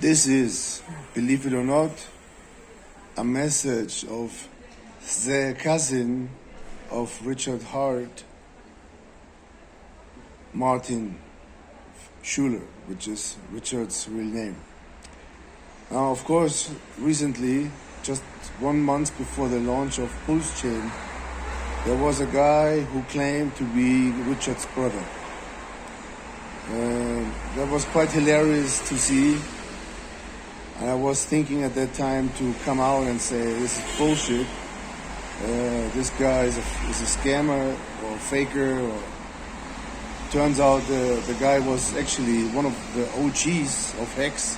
This is, believe it or not, a message of the cousin of Richard Hart, Martin Schueler, which is Richard's real name. Now, of course, recently, just 1 month before the launch of Pulse Chain, there was a guy who claimed to be Richard's brother. That was quite hilarious to see. And I was thinking at that time to come out and say, this is bullshit. This guy is a scammer or a faker. Turns out the guy was actually one of the OGs of Hex.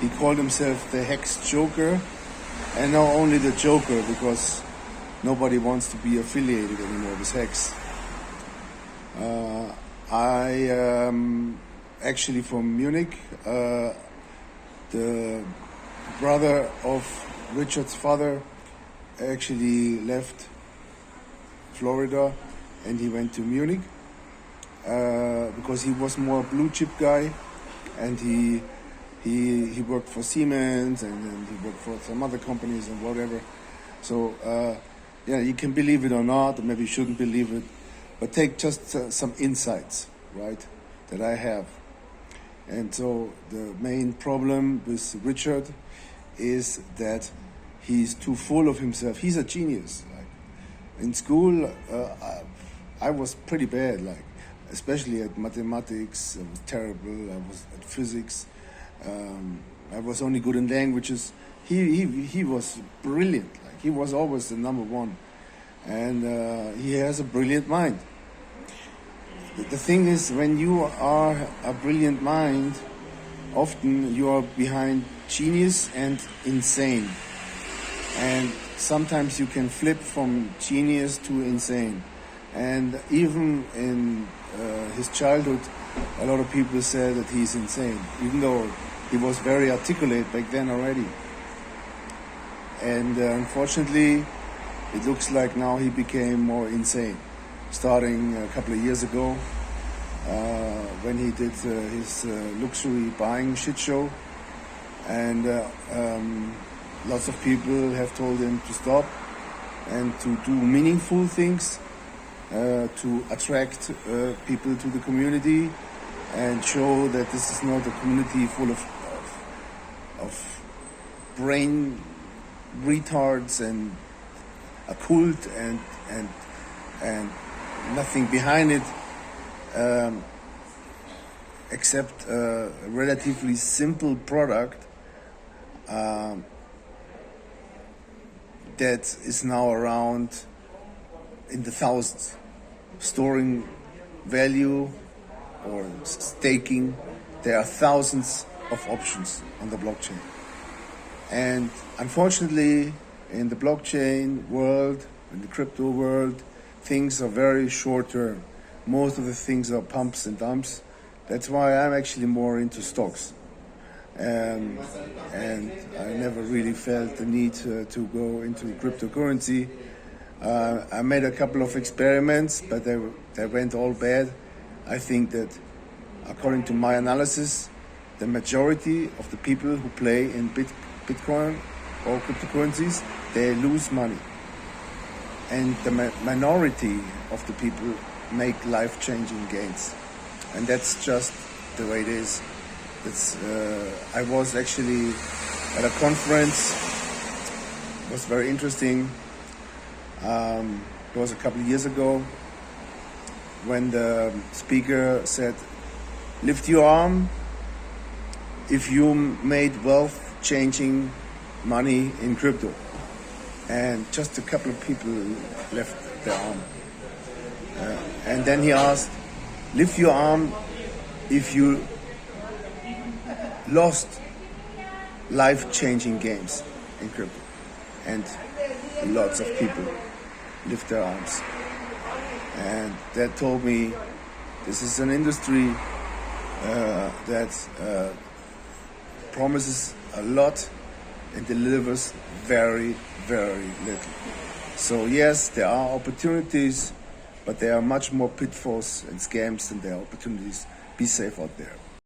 He called himself the Hex Joker. And now only the Joker, because nobody wants to be affiliated anymore with Hex. I am actually from Munich. The brother of Richard's father actually left Florida and he went to Munich because he was more a blue chip guy, and he worked for Siemens, and then he worked for some other companies and whatever. So you can believe it or not, or maybe you shouldn't believe it, but take just some insights, right, that I have. And so the main problem with Richard is that he's too full of himself. He's a genius. Like in school, I was pretty bad. Like especially at mathematics, I was terrible. I was at physics. I was only good in languages. He was brilliant. Like he was always the number one, and he has a brilliant mind. The thing is, when you are a brilliant mind, often you are behind genius and insane. And sometimes you can flip from genius to insane. And even in his childhood, a lot of people say that he's insane, even though he was very articulate back then already. And unfortunately, it looks like now he became more insane. Starting a couple of years ago, when he did his luxury buying shit show, and lots of people have told him to stop and to do meaningful things, to attract people to the community and show that this is not a community full of brain retards and a cult and nothing behind it, except a relatively simple product that is now around in the thousands, storing value or staking. There are thousands of options on the blockchain, and unfortunately in the blockchain world, in the crypto world, things are very short term. Most of the things are pumps and dumps. That's why I'm actually more into stocks. And I never really felt the need to go into cryptocurrency. I made a couple of experiments, but they went all bad. I think that, according to my analysis, the majority of the people who play in Bitcoin or cryptocurrencies, they lose money. And the minority of the people make life-changing gains. And that's just the way it is. I was actually at a conference. It was very interesting. It was a couple of years ago when the speaker said, lift your arm if you made wealth-changing money in crypto. And just a couple of people left their arm. And then he asked, lift your arm if you lost life-changing games in crypto. And lots of people lift their arms. And that told me this is an industry that promises a lot and delivers very, very little. So yes, there are opportunities, but there are much more pitfalls and scams than there are opportunities. Be safe out there.